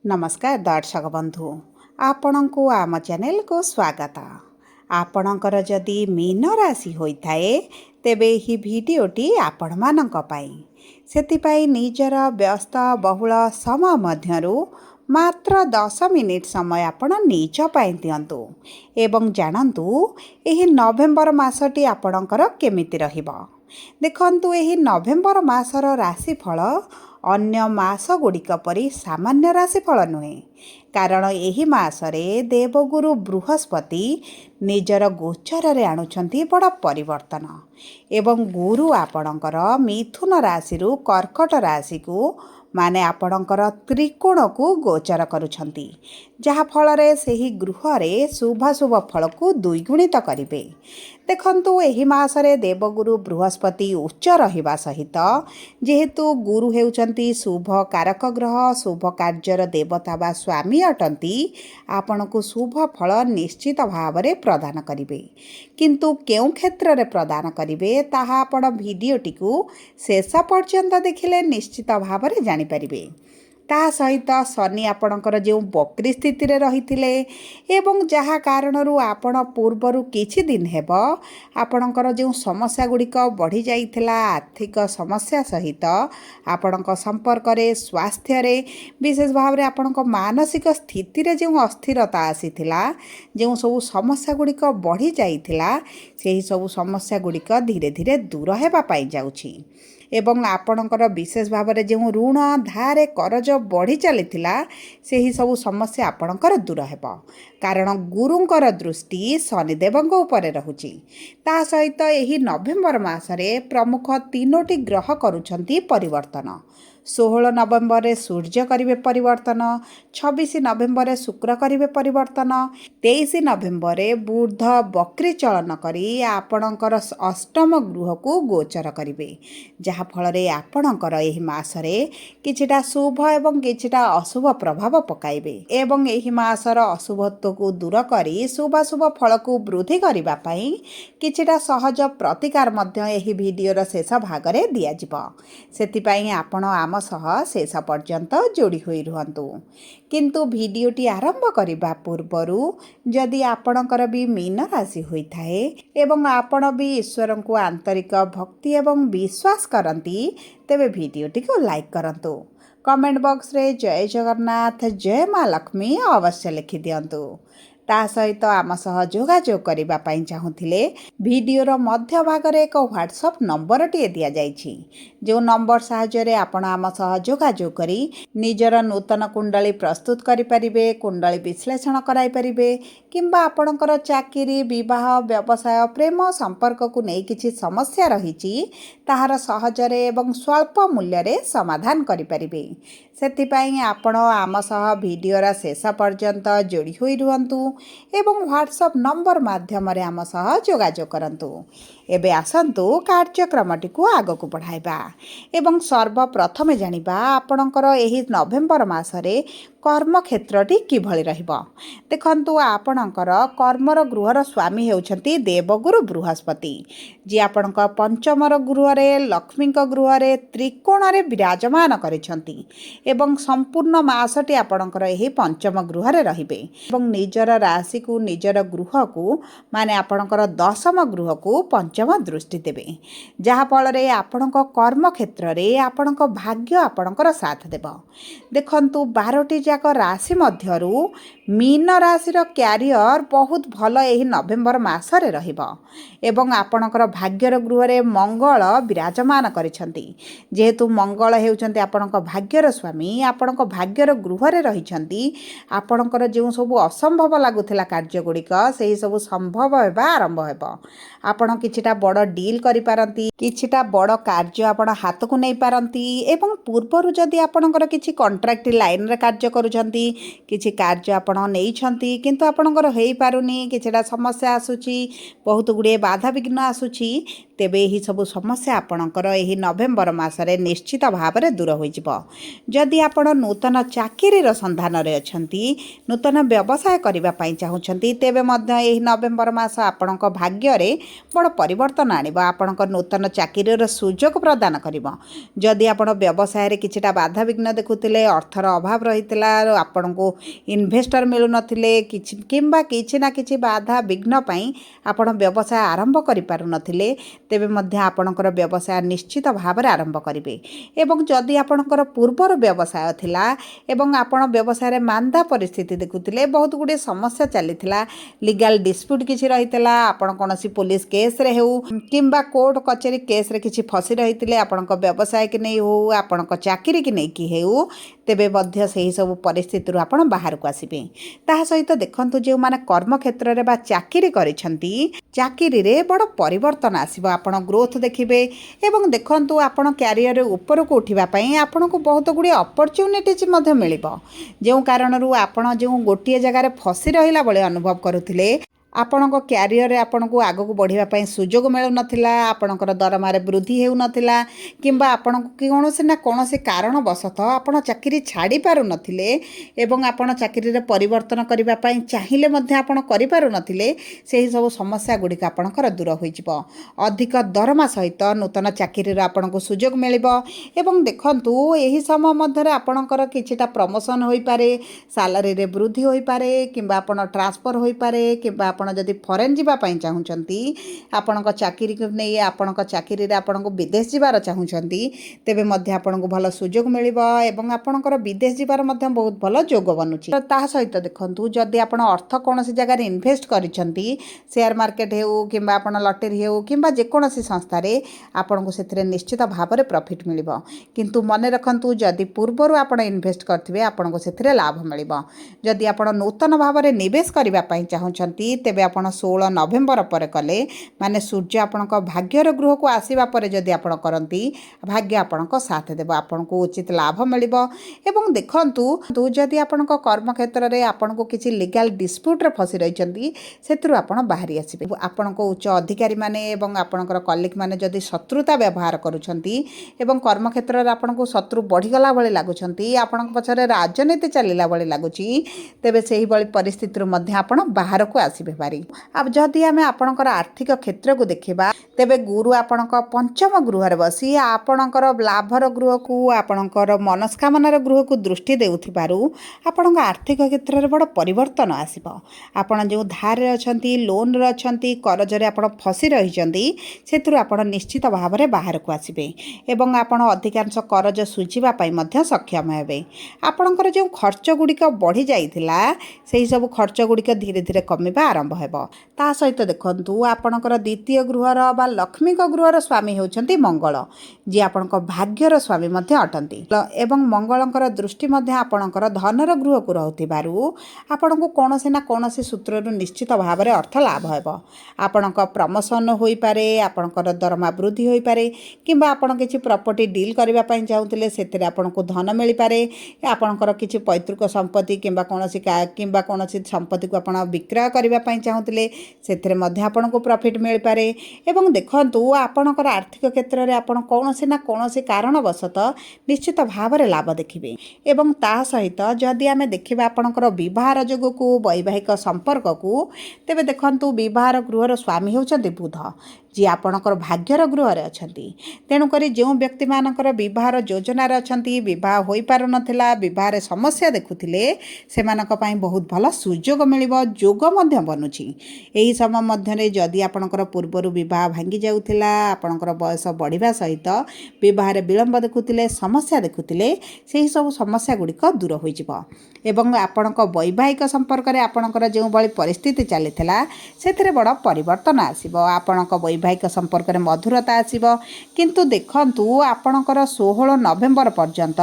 नमस्कार दर्शक बंधु आपण को आम चैनल को स्वागत। आपणकर जदि मीन राशि होता है तेबे ही भिडटी आपण मानक पाई सेतिपाई निजर व्यस्त बहुल समय मध्यरु मात्र 10 मिनिट समय आपण निज पाई दियंतु एवं जानतु एही नवेम्बर मासटी आपणकर केमिति रहिबो। देखंतु एही नवेम्बर मासर राशिफल अन्य मास गुड़िक परी सामान्य राशिफल नुहे, कारण एही मासरे देवगुरु बृहस्पति निजर गोचर रे आणुछंती बड़ परिवर्तन एवं गुरु आपणकर मिथुन राशि कर्कट राशि को माने आपणकर त्रिकोण को गोचर करुछंती, जहा फल रे सेही गृह रे शुभाशुभ फल को द्विगुणित करिवे। देखंतु एही मासरे देवगुरु बृहस्पति उच्च रहिबा सहित जेहेतु गुरु हेउचंती शुभ कारक ग्रह, शुभ कार्यर देवता बा स्वामी अटंती, आपण को शुभ फल निश्चित भावरे प्रदान करिवे। किंतु केउ क्षेत्र रे प्रदान करिवे ताहा आपण भिडियोटी को शेष पर्यंत देखिले निश्चित भावरे जानि परिबे। ता सहित शनि आपणकर जो बक्री स्थिति रे रहिथिले एवं जहा कारणरू आपण पूर्वरु किछि दिन हेब आपणकर जो समस्या गुड़िक बढ़ी जाइथिला, आर्थिक समस्या सहित आपणक संपर्क रे स्वास्थ्य रे विशेष भाव रे आपणक मानसिक स्थिति रे जो अस्थिरता आसीथिला, जो सब समस्या गुड़िक बढ़ी जाइथिला सेही सब समस्या गुड़िक धीरे धीरे दूर हेबा पाई जाउछि एवं आपणकर विशेष भाव में जो ऋण धारे करज बढ़ी चलीथिला सेही सब समस्या आपणकर दूर हेब, कारण गुरुंकर दृष्टि शनिदेवଙ୍କ उपरे रहुछि। ता सहित एही नवेम्बर मासरे प्रमुख तीनोटी ग्रह करुछंती परिवर्तन। 16 नवेम्बर रे सूर्य करिवे परिवर्तन, 26 नवेम्बर रे शुक्र करिवे परिवर्तन, 23 नवेम्बर रे बुध बक्री चलन करी आपणकर अष्टम गृह को गोचर करिवे, जहा फल रे आपणकर एही मासरे किछिटा शुभ एवं किछिटा अशुभ प्रभाव पकाइबे एवं एही मासर अशुभत्व को दूर करी शुभाशुभ फल को वृद्धि करिबा पई किछिटा सहज प्रतिकार मध्य एही भिडियोर शेष भाग रे दिया जिवो। सेति पई आपण आम सह शेष पर्यंत जोड़ी होई रुहंतु। किंतु भिडियोटी आरंभ करिबा पूर्वरु जदि आपणकर भी मीन राशि होइथाए एवं आपण भी ईश्वर को आंतरिक भक्ति एवं विश्वास करती तेबे भिडियोटी को लाइक करंतु। कमेंट बॉक्स रे जय जगन्नाथ जय माँ लक्ष्मी अवश्य लिखि दियंतु। ता सहित आम सह जोगाजोग करिबा पई चाहुथिले भिडियोर मध्य भाग रे एक व्हाट्सएप नंबर टी दिया जाइछि, जो नंबर साहाय्य रे आपण आम सह जोगाजोग करी निजर नूतन कुंडली प्रस्तुत करि परिबे, कुंडली विश्लेषण कराई परिबे किंबा आपणकर चाकरी विवाह व्यवसाय प्रेम संपर्क को नै किछि समस्या रहिछि ताहार सहजरे एवं स्वल्प मूल्य रे समाधान करि परिबे। सेतिपाई आपण आम सह भिडियोर शेष पर्यंत जोड़ी होई रुहंतु एवं व्हाट्सएप नंबर माध्यम रे आम सह जोगाजोग करंतु। एबे आसंतु कार्यक्रमटी को आगो को बढ़ाइबा एवं सर्वप्रथमे जानिबा आपणकर एही नवेम्बर मासरे कर्म क्षेत्रटी किभଳି रहिबो। देखंतु आपणकर कर्मर गृहर स्वामी हेउछंती देवगुरु बृहस्पति, जी आपणक पंचमर गृह रे लक्ष्मी गृह रे त्रिकोण रे विराजमान करिसंती एवं संपूर्ण मासटी आपणकर एही पंचम गृह रे रहिबे एवं निजर राशि को निजर गृह को माने आपणकर दशम गृह को पंचम दृष्टि देबे, जहा फल रे आपणक कर्म क्षेत्र रे आपणक भाग्य आपणकर साथ देबो। देखंतु 12टी जाक राशि मध्यरु मीन राशि क्यारियर बहुत भल एही नवेम्बर मासरे रहिबो एवं आपणकर भाग्यर गृह रे मंगल विराजमान करिसंती, जेहेतु मंगल हेउचंती आपणक भाग्यर स्वामी, आपणक भाग्यर गृह रे रहिसंती, आपणकर जो सब असंभव लागुथिला कार्य गुड़िक सेही सब संभव हेबा आरंभ हेबो। आपण किछिटा बड़ डील करि पारंती, किछिटा बड़ कार्य आपण हाथ को नै पारंती एवं पूर्वरु जदि आपणकर किछि कॉन्ट्रैक्ट लाइन रे कार्य करूछंती, किछि कार्य आपण नैछंती किंतु आपणकर हेई पारुनी, किछिटा समस्या आसुची, बहुत गुडे बाधा विघ्न आसुची, तेबे यही सबु समस्या आपणकर यही नवेम्बर मासरे निश्चित भाव में दूर हो जदि आपण नूतन चाकरी सन्धान रे अछंती नूतन व्यवसाय करने चाहूँगी तेबे यही नवेम्बर मास आपण भाग्य रे बड़ परिवर्तन आणव आपण नूतन चाकरी सुजोग प्रदान कर जदि आपण व्यवसाय रे किछिटा बाधा विघ्न देखुले अर्थर अभाव रही आपण को इन्वेस्टर मिलु नथिले किंबा किछि ना किछि बाधा विघ्न पई आपण व्यवसाय आरंभ करि पारु नथिले तेबे मध्य आपणकर व्यवसाय निश्चित भाव में आरंभ करेंगे एवं जदि आपणकर पूर्वर व्यवसाय थिला एवं आपण व्यवसाय रे मांदा परिस्थिति देखुले बहुत गुड़े समस्या चलीथिला लीगल डिस्प्यूट किछि रहितला आपण कोनोसी पुलिस केस रे हेउ किंबा कोर्ट कचेरी केस रे किछि फसी रहितले आपणक व्यवसाय कि नहीं हो आपणक चाकरी कि नहीं कि हेउ तेबे मध्य सही सब परिस्थिति आपण बाहर को आसीबे ता सहित देखंतु जे माने कर्म क्षेत्र रे बा चाकरी करिसंती चाकरी रे बड़ परिवर्तन आसीबो आपण ग्रोथ देखिबे एवं देखंतु आपण कैरियर रे ऊपर को उठिबा पई आपण को बहुत गुडी अपॉर्चुनिटीज मध्ये मिलिबो जे कारणरू आपण जे गोटिए जगह रे फसी रहिला बळे अनुभव करूथिले आपणक क्यारियर रे आपण को आगो को बढ़िबा पई सुजोग मिलु नथिला आपणकर दरमा रे वृद्धि हेउ नथिला किंबा आपण को कोनोसी ना कोनोसी कारण वशत आपण चाकरी छाड़ी पारु नथिले एवं आपण चाकरी रे परिवर्तन करिबा पई चाहिले मध्ये आपण करि पारु नथिले सेही सब समस्या गुडी आपणकर दूर होई जिवो अधिक दरमा सहित नूतन चाकरी रे आपण को सुजोग मिलिबो एवं देखंतु एही समय मध्ये आपणकर किछिटा प्रमोशन होई पारे सैलरी रे वृद्धि होई पारे किंबा आपण ट्रांसफर होई पारे किंबा आपण जदि फॉरेन जीवा पई चाहूचंती आपणक चाकरी को नहीं आपणक चाकरी रे आपणक विदेश जीवार चाहूचंती तेबे मध्य आपणक भल सुजोग मिलिबो एवं आपणकर विदेश जीवार मध्य बहुत भल जोग बनुची ता सहित देखंतु जदि आपण अर्थ कोनोसी जगह रे इन्वेस्ट करिसंती शेयर मार्केट हेउ किंबा आपण लॉटरी हेउ किंबा जे कोनोसी संस्था रे आपणक सेथिरे निश्चित भाव में प्रॉफिट मिलिबो किंतु मने रखंतु जदि पूर्वरु आपण इन्वेस्ट करथिबे आपणक सेथिरे लाभ मिलिबो जदि आपण नूतन भाव में निवेश करिबा पई चाहूचंती तेबे आपण 16 नवेम्बर पर कले माने सूर्य आपणक भाग्यर गृह को आसीबा परे जदि आपण करंती भाग्य आपणक साथ देबो आपणक उचित लाभ मिलिबो एवं देखंतु जदि आपणक कर्म क्षेत्र रे आपणक किछि लीगल डिस्प्यूट रे फसी रहिचंती सेतरु आपण बाहरी आसीबे आपणक उच्च अधिकारी माने एवं आपणकर कलीग माने जदि शत्रुता व्यवहार करूछंती एवं कर्म क्षेत्र रे आपणक शत्रु बढ़ी गला भली लागुछंती आपणक पछरे राजनीति चलिला भली लागुची तेबे सेही भली परिस्थिति रो मध्ये आपण बाहर को आसीबे पारी अब जदि आमे आपणकर आर्थिक क्षेत्र को देखिबा तेबे गुरु आपणक पंचम गृह रे बसी आपणकर लाभर गृह को आपणकर मनस्कामनार गृह को दृष्टि देउथिबारु आपणक आर्थिक क्षेत्र रे बड़ परिवर्तन आसीबो आपण जो धार रे अछंती लोन रे अछंती कर्ज रे आपण फसी रहिचंती सेतरु आपण निश्चित भाव में बाहर को आसीबे एवं आपण अधिकांश कर्ज सुझिबा पई मध्य सक्षम हेबे आपणकर जो खर्च गुडिक बढ़ी जाइथिला सेही सब खर्च गुडिक धीरे धीरे कमिबा आरंभ हेबो ता सहित देखंतु आपणकर द्वितीय गृहर बा लक्ष्मी गृहर स्वामी होउछंती मंगल जी आपणक भाग्यर स्वामी मध्य अटंती एवं मंगलंकर दृष्टि मध्य आपणकर धनर गृह को रहउतिबारु आपणको कोनोसी ना कोनोसी सूत्ररु निश्चित भाव में अर्थ लाभ हेबो आपणक प्रमोशन होई पारे आपणकर दरमा वृद्धि होई पारे किंबा आपण किछि प्रॉपर्टी डील करबा पई चाहूतिले सेतिरे आपणको धन मिली पारे आपणकर किछि पैतृक संपत्ति किंबा कोनोसी संपत्ति को आपण विक्रय करबा पई चाहूतिले सेतिरे मध्य आपणको प्रॉफिट मिल पारे एवं देखंतु आपणकर आर्थिक क्षेत्र रे आपण कोनोसी ना कोनोसी कारणवशत निश्चित भाव में लाभ देखिबे एवं ता सहित जदि आमे देखिबा आपणकर विवाह जोग को वैवाहिक संपर्क को तेबे देखंतु विवाह गृहर स्वामी होउछन्ती बुध जी आपणकर भाग्यर गृह रे अछंती तेणुक जो व्यक्ति मानकर विवाह योजना अछंती विवाह होई पारु नथिला विवाह रे समस्या देखुथिले सेमानक पई बहुत भल सुजोग मिलिबो जोग मध्य बनुची एही समय मध्य जदि आपणकर पूर्वरु विवाह भांगी जाउथिला आपणकर बयस बढ़िबा सहित विवाह रे विलंब देखुथिले समस्या देखुथिले सेही सब समस्या गुडिक दूर होई जिवो एवं आपणक वैवाहिक संपर्क रे आपणकर जो बळी परिस्थिति चलिथिला सेथिरे बड़ परिवर्तन आसीबो आपणक वैवाहिक संपर्क रे मधुरता आसीबो किंतु देखंतु आपणकर 16 नवेम्बर पर्यंत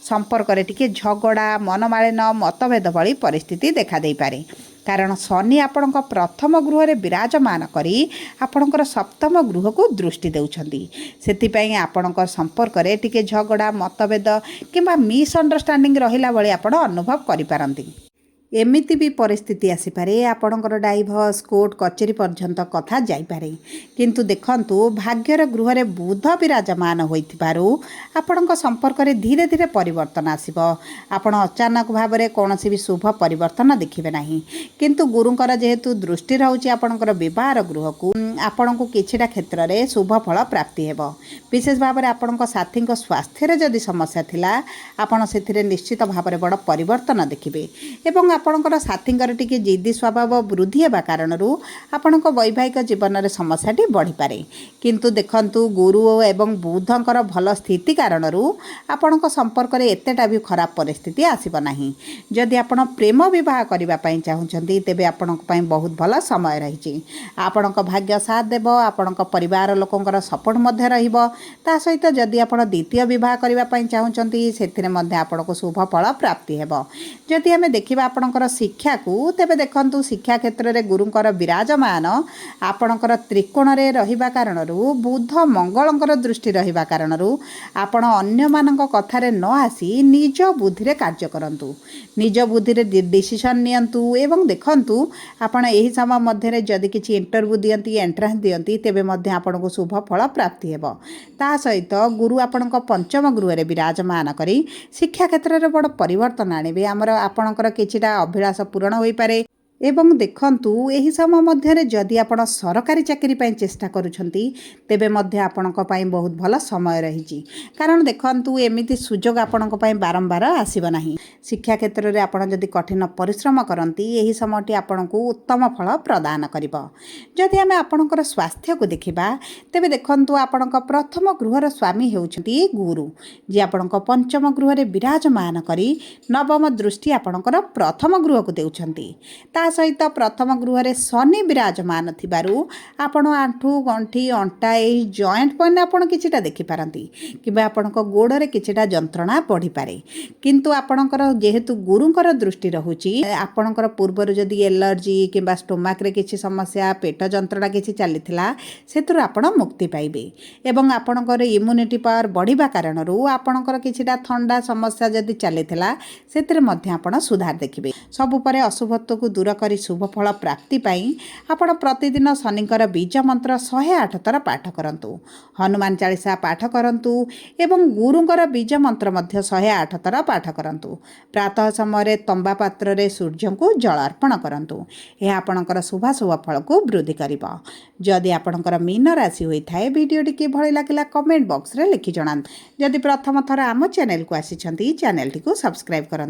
संपर्क रे टिके झगड़ा मनमालिन मतभेद भली परिस्थिति देखा देई पारे कारण शनि आपणक प्रथम गृह रे विराजमान करी आपणकर सप्तम गृह को दृष्टि देउछंती सेतिपई आपणक संपर्क रे टिके झगड़ा मतभेद किंबा मिसअंडरस्टैंडिंग रहिला भली आपण अनुभव करि पारंती एमिति भी परिस्थिति आसीपारे आपणकर डाइभर्स कोर्ट कचेरी पर्यंत कथा जाइपारे किंतु देखंतु भाग्यर गृह रे बुध विराजमान होइथिबारु आपणक संपर्क रे धीरे धीरे परिवर्तन आसीबो। आपण अचानक भाव में कौन भी शुभ परिवर्तन देखिबे नाही किंतु गुरुंकर जेहेतु दृष्टि रहउची आपणकर विवाह गृह को आपण को किछिटा क्षेत्र रे शुभ फल प्राप्ति हेबो। विशेष भाव में आपणक साथी स्वास्थ्य रे जदि समस्या थिला आपण सेथिरे निश्चित भाव में बड़ परिवर्तन देखिबे एवं आपणकर साथींकर टिके जिद्दी स्वभाव वृद्धि हेबा कारणरू आपणक वैवाहिक जीवन में समस्याटी बढ़ी पारे किंतु देखंतु गुरु एवं बुधंकर भल स्थिति कारणरू आपणक संपर्क में एतेटा भी खराब परिस्थिति आसीब नाही। जदि आपण प्रेम विवाह करबा पई चाहुचंती तेबे आपणक पई बहुत भल समय रहिछि। आपणक भाग्य साथ देबो। आपणक परिवार लोकंकर सपोर्ट मध्य रहिबो। ता सहित जदि आपण द्वितीय विवाह करबा पई चाहुचंती सेथिरे मध्य आपणक शुभ फल प्राप्ति हेबो। जदि हमें देखिबा आपणकर शिक्षा को तेबे देखंतु शिक्षा क्षेत्र में गुरुंकर विराजमान आपणकर त्रिकोण रे रहिबा कारणरू बुध मंगलंकर दृष्टि रहिबा कारणरू आपण अन्य मानक कथारे न आसी निज बुद्धि रे कार्य करंतु। निज बुद्धि रे डिसिजन नियंतु एवं देखंतु आपण एही समय मध्य रे जदि किछि इंटरव्यू दियंती एंट्रेंस दियंती तेबे मध्य आपणको शुभ फल प्राप्ति हेबो। ता सहित गुरु आपणको पंचम गृह रे विराजमान करी शिक्षा क्षेत्र रे बड़ परिवर्तन आनिबे। हमर आपणकर किछिटा अभिलाष पूरण होई पारे एवं देखंतु एही समय मध्य जदि आपण सरकारी चाकरी पई चेष्टा करूछंती तेबे मध्य आपणक पई बहुत भल समय रहिछि। कारण देखंतु एमिति सुजोग आपणक पई बारंबार आसीब नाही। शिक्षा क्षेत्र रे आपण जदि कठिन परिश्रम करंती एही समयटी आपणको उत्तम फल प्रदान करिवो। जदि हमें आपणकर स्वास्थ्य को देखिबा तेबे देखंतु आपणक प्रथम गृहर स्वामी हेउछंती गुरु जे आपणक पंचम गृह रे विराजमान करी नवम दृष्टि आपणकर प्रथम गृह को देउछंती। ता सहित प्रथम गृह रे शनि विराजमान थिबारु आपण आंठू गंठी अंटा एही जॉइंट पॉइंट आपण किछिटा देखि पारंती किबा आपणक गोड़ रे किछिटा जंत्रणा बढ़ी पारे किंतु आपणकर जेहेतु गुरुंकर दृष्टि रहुची आपणकर पूर्वर जदि एलर्जी किबा स्टोमाक रे किछि समस्या पेट जंत्रणा किछि चलीथिला सेतुर आपण मुक्ति पाइबे एवं आपणकर इम्यूनिटी पावर बढ़िबा कारणरू आपणकर किछिटा ठंडा समस्या जदि चलीथिला सेतरे मध्य आपण सुधार देखिबे। सब परे अशुभत्व को दूर करी शुभ फल प्राप्ति पाई आपण प्रतिदिन शनिकर बीज मंत्र 108 थर पाठ करंतु। हनुमान चालीसा पाठ करंतु एवं गुरुंकर बीज मंत्र मध्य 108 थर पाठ करंतु। प्रातः समय तंबा पात्र रे सूर्य को जल अर्पण करंतु। यह आपणकर शुभ फल को वृद्धि करिबो। जदि आपणकर मीन राशि होई थाए वीडियोटी के भली लागिला कमेंट बॉक्स रे लिखि जणांतु। जदि प्रथम थर आम चैनल को आसीछंती चैनल टी को सब्सक्राइब करंतु।